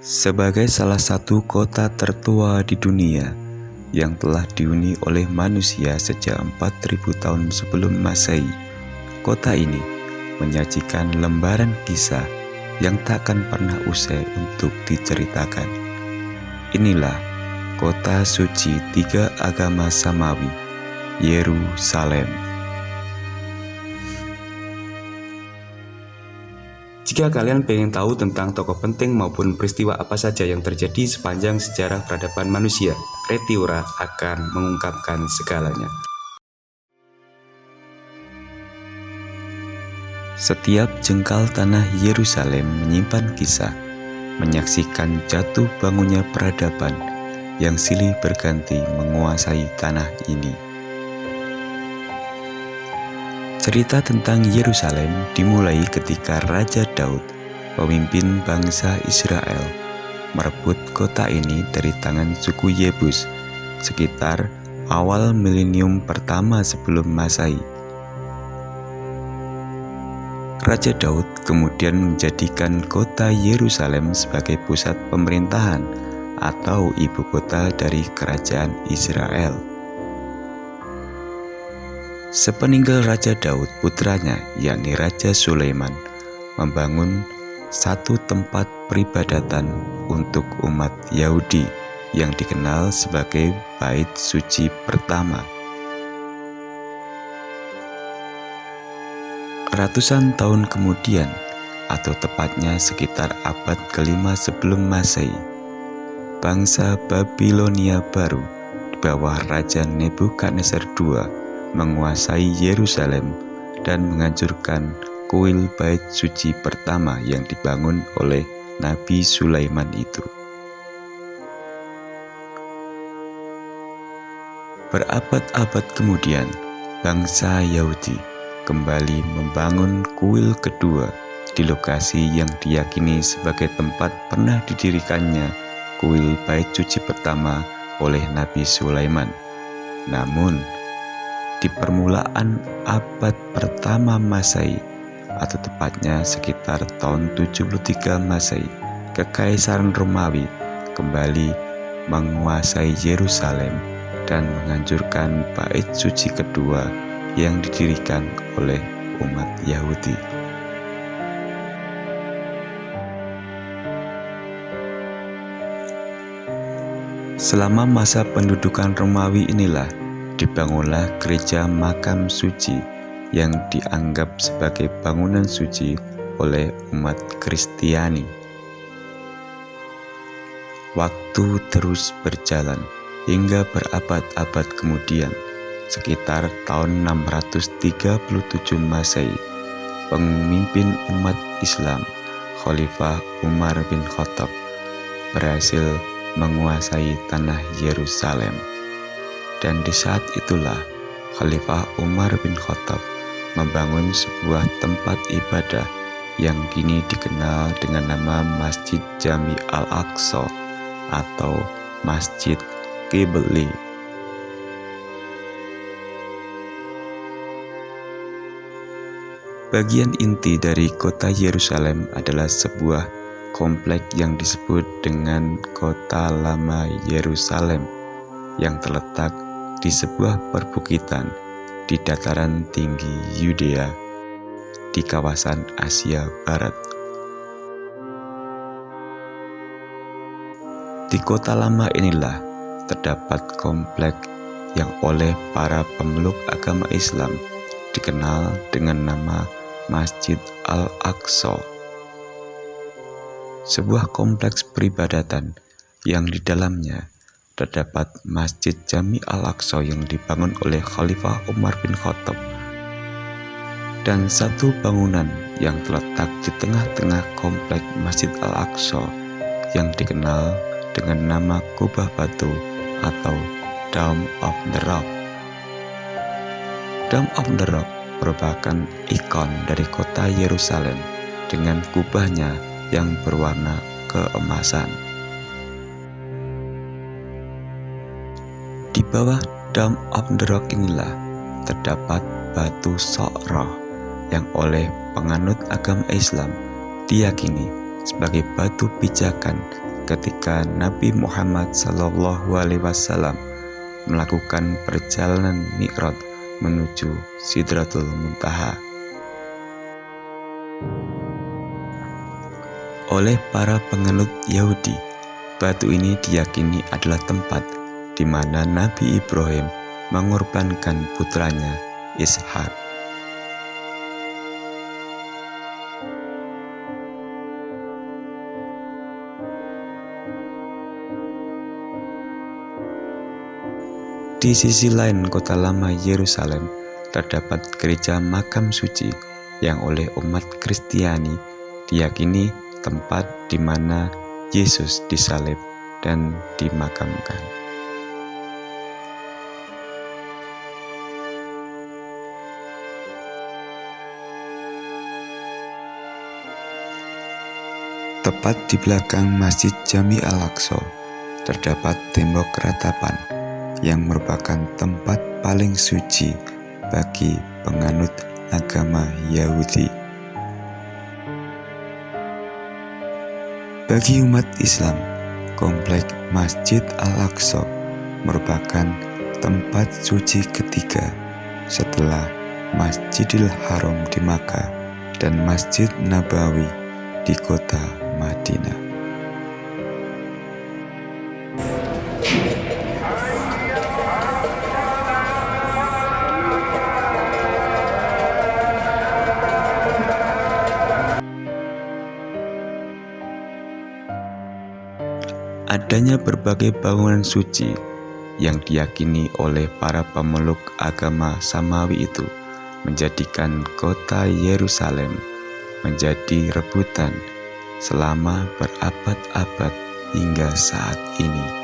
Sebagai salah satu kota tertua di dunia yang telah dihuni oleh manusia sejak 4000 tahun sebelum Masehi, kota ini menyajikan lembaran kisah yang takkan pernah usai untuk diceritakan. Inilah kota suci tiga agama samawi, Yerusalem. Jika kalian pengen tahu tentang tokoh penting maupun peristiwa apa saja yang terjadi sepanjang sejarah peradaban manusia, Retiura akan mengungkapkan segalanya. Setiap jengkal tanah Yerusalem menyimpan kisah, menyaksikan jatuh bangunnya peradaban yang silih berganti menguasai tanah ini. Cerita tentang Yerusalem dimulai ketika Raja Daud, pemimpin bangsa Israel, merebut kota ini dari tangan suku Yebus sekitar awal milenium pertama sebelum Masehi. Raja Daud kemudian menjadikan kota Yerusalem sebagai pusat pemerintahan atau ibu kota dari kerajaan Israel. Sepeninggal Raja Daud, putranya yakni Raja Sulaiman membangun satu tempat peribadatan untuk umat Yahudi yang dikenal sebagai Bait Suci Pertama. Ratusan tahun kemudian, atau tepatnya sekitar abad ke-5 sebelum Masehi, bangsa Babilonia baru di bawah Raja Nebukadnezar II menguasai Yerusalem dan menghancurkan kuil Bait Suci pertama yang dibangun oleh Nabi Sulaiman itu. Berabad-abad kemudian, bangsa Yahudi kembali membangun kuil kedua di lokasi yang diyakini sebagai tempat pernah didirikannya kuil Bait Suci pertama oleh Nabi Sulaiman. Namun, di permulaan abad pertama Masehi, atau tepatnya sekitar tahun 73 Masehi, Kekaisaran Romawi kembali menguasai Yerusalem dan menghancurkan Bait Suci kedua yang didirikan oleh umat Yahudi. Selama masa pendudukan Romawi inilah dibangunlah gereja makam suci yang dianggap sebagai bangunan suci oleh umat Kristiani. Waktu terus berjalan hingga berabad-abad kemudian, sekitar tahun 637 Masehi, pemimpin umat Islam, Khalifah Umar bin Khattab, berhasil menguasai tanah Yerusalem. Dan di saat itulah Khalifah Umar bin Khattab membangun sebuah tempat ibadah yang kini dikenal dengan nama Masjid Jami Al-Aqsa atau Masjid Qibli. Bagian inti dari kota Yerusalem adalah sebuah komplek yang disebut dengan Kota Lama Yerusalem yang terletak di sebuah perbukitan di dataran tinggi Yudea di kawasan Asia Barat. Di kota lama inilah terdapat komplek yang oleh para pemeluk agama Islam dikenal dengan nama Masjid Al-Aqsa, sebuah kompleks peribadatan yang di dalamnya terdapat Masjid Jami Al-Aqsa yang dibangun oleh Khalifah Umar bin Khattab, dan satu bangunan yang terletak di tengah-tengah komplek Masjid Al-Aqsa yang dikenal dengan nama kubah batu atau Dome of the Rock. Dome of the Rock merupakan ikon dari kota Yerusalem dengan kubahnya yang berwarna keemasan. Di bawah Dome of the Rock inilah terdapat batu Sokroh yang oleh penganut agama Islam diyakini sebagai batu pijakan ketika Nabi Muhammad SAW melakukan perjalanan Mi'raj menuju Sidratul Muntaha. Oleh para penganut Yahudi, batu ini diyakini adalah tempat di mana Nabi Ibrahim mengorbankan putranya Ishak. Di sisi lain kota lama Yerusalem terdapat gereja makam suci yang oleh umat Kristiani diyakini tempat di mana Yesus disalib dan dimakamkan. Tepat di belakang Masjid Jami Al-Aqsa terdapat tembok ratapan yang merupakan tempat paling suci bagi penganut agama Yahudi. Bagi umat Islam, komplek Masjid Al-Aqsa merupakan tempat suci ketiga setelah Masjidil Haram di Makkah dan Masjid Nabawi di kota Madinah. Adanya berbagai bangunan suci yang diyakini oleh para pemeluk agama Samawi itu menjadikan kota Yerusalem menjadi rebutan selama berabad-abad hingga saat ini.